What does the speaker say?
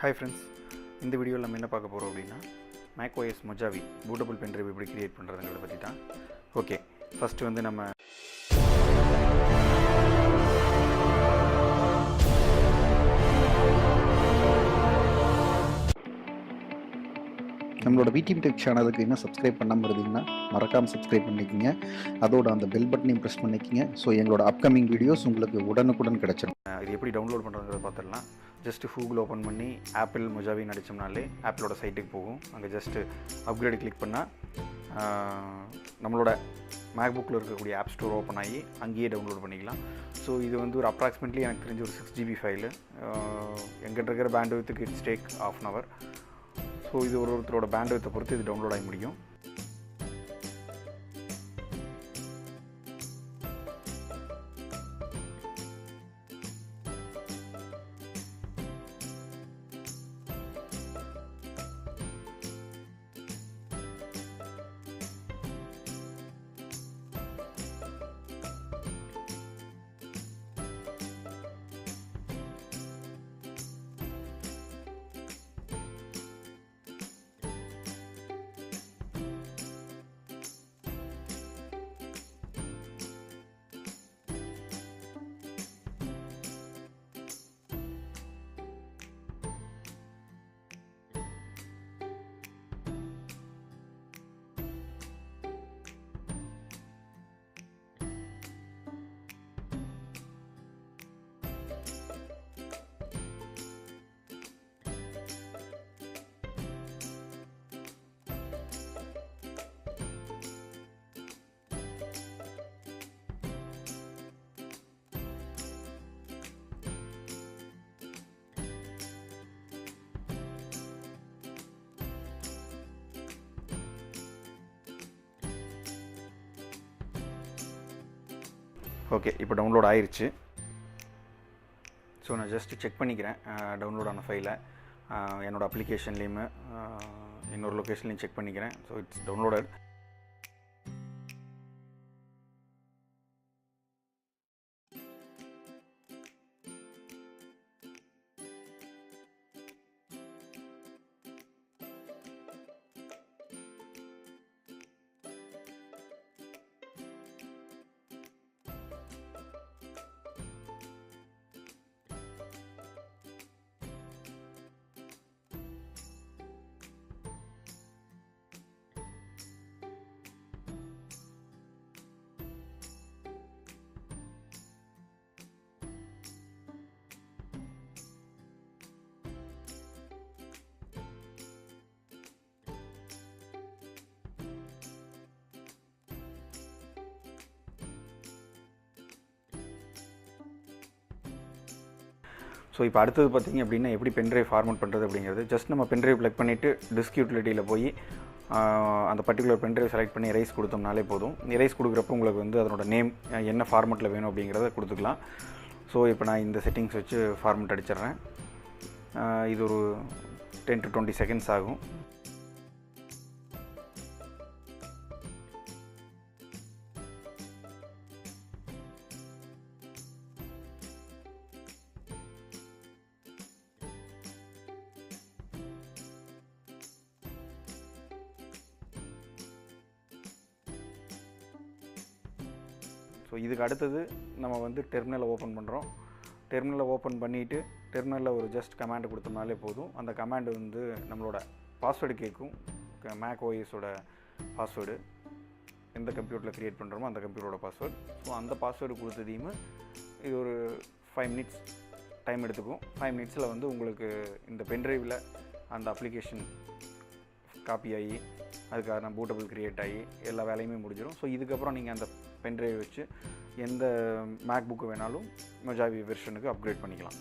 Hi friends, இந்த வீடியோவில் நம்ம என்ன பார்க்க போகிறோம் அப்படின்னா MacOS Mojave Bootable Pendrive எப்படி கிரியேட் பண்ணுறதுங்கிறத பற்றி தான். ஓகே, ஃபஸ்ட்டு வந்து நம்மளோட VTeamTech சேனலுக்கு இன்னும் சப்ஸ்கிரைப் பண்ணாமல் இருந்தீங்கன்னா மறக்காமல் சப்ஸ்கிரைப் பண்ணிக்கோங்க. அதோட அந்த பெல் பட்டனையும் ப்ரெஸ் பண்ணிக்கோங்க. ஸோ எங்களோட அப்கமிங் வீடியோஸ் உங்களுக்கு உடனுக்குடன் கிடச்சிடும். இது எப்படி டவுன்லோட் பண்ணுறதுங்கிறத பார்த்துடலாம். ஜஸ்ட்டு கூகுள் ஓப்பன் பண்ணி ஆப்பிள் மொஜாவின்னு அடித்தோம்னாலே ஆப்பிளோட சைட்டுக்கு போகும். அங்கே ஜஸ்ட்டு அப்கிரேடு கிளிக் பண்ணால் நம்மளோட மேக்புக்கில் இருக்கக்கூடிய ஆப் ஸ்டோர் ஓப்பன் ஆகி அங்கேயே டவுன்லோட் பண்ணிக்கலாம். ஸோ இது வந்து ஒரு அப்ராக்சிமேட்லி எனக்கு தெரிஞ்ச ஒரு 6 GB ஃபைலு. எங்கிட்ட இருக்கிற பேண்ட்வித்துக்கு இட்ஸ் டேக் ½ hour. ஸோ இது ஒருத்தரோட பேண்ட்வித்தை பொறுத்து இது டவுன்லோட் ஆகி முடியும். ஓகே, இப்போ டவுன்லோட் ஆயிடுச்சு. ஸோ நான் ஜஸ்ட்டு செக் பண்ணிக்கிறேன் டவுன்லோட் ஆன ஃபைலை. என்னோடய அப்ளிகேஷன்லேயுமே இன்னொரு லொக்கேஷன்லேயும் செக் பண்ணிக்கிறேன். So it's downloaded. ஸோ இப்போ அடுத்தது பார்த்திங்க அப்படின்னா எப்படி பென்ட்ரைவ் ஃபார்மேட் பண்ணுறது அப்படிங்கிறது. ஜஸ்ட் நம்ம பென்ட்ரைவ் ப்ளக் பண்ணிவிட்டு டிஸ்க் யூட்டிலிட்டியில் போய் அந்த பர்டிகுலர் பென்ட்ரைவ் செலக்ட் பண்ணி எரேஸ் கொடுத்தோம்னாலே போதும். எரேஸ் கொடுக்குறப்போ உங்களுக்கு வந்து அதனோட நேம் என்ன ஃபார்மெட்டில் வேணும் அப்படிங்கிறத கொடுத்துக்கலாம். ஸோ இப்போ நான் இந்த செட்டிங்ஸ் வச்சு ஃபார்மெட் அடிச்சிடுறேன். இது ஒரு 10 to 20 seconds ஆகும். ஸோ இதுக்கு அடுத்தது நம்ம வந்து டெர்மினலை ஓப்பன் பண்ணுறோம். டெர்மினலை ஓப்பன் பண்ணிவிட்டு டெர்மினலில் ஒரு ஜஸ்ட் கமாண்டு கொடுத்தோம்னாலே போதும். அந்த கமாண்டு வந்து நம்மளோட பாஸ்வேர்டு கேட்கும். MacOSோட பாஸ்வேர்டு எந்த கம்ப்யூட்டரில் க்ரியேட் பண்ணுறோமோ அந்த கம்ப்யூட்டரோட பாஸ்வேர்டு. ஸோ அந்த பாஸ்வேர்டு கொடுத்ததையுமே இது ஒரு 5 minutes டைம் எடுத்துக்கும். 5 minutesல வந்து உங்களுக்கு இந்த பென்ட்ரைவில் அந்த அப்ளிகேஷன் காப்பி ஆகி அதுக்கான பூட்டபிள் க்ரியேட் ஆகி எல்லா வேலையுமே முடிஞ்சிடும். ஸோ இதுக்கப்புறம் நீங்கள் அந்த பென்ட்ரைவ் வச்சு எந்த மேக்புக்கு வேணாலும் மொஜாவி வெர்ஷனுக்கு அப்கிரேட் பண்ணிக்கலாம்.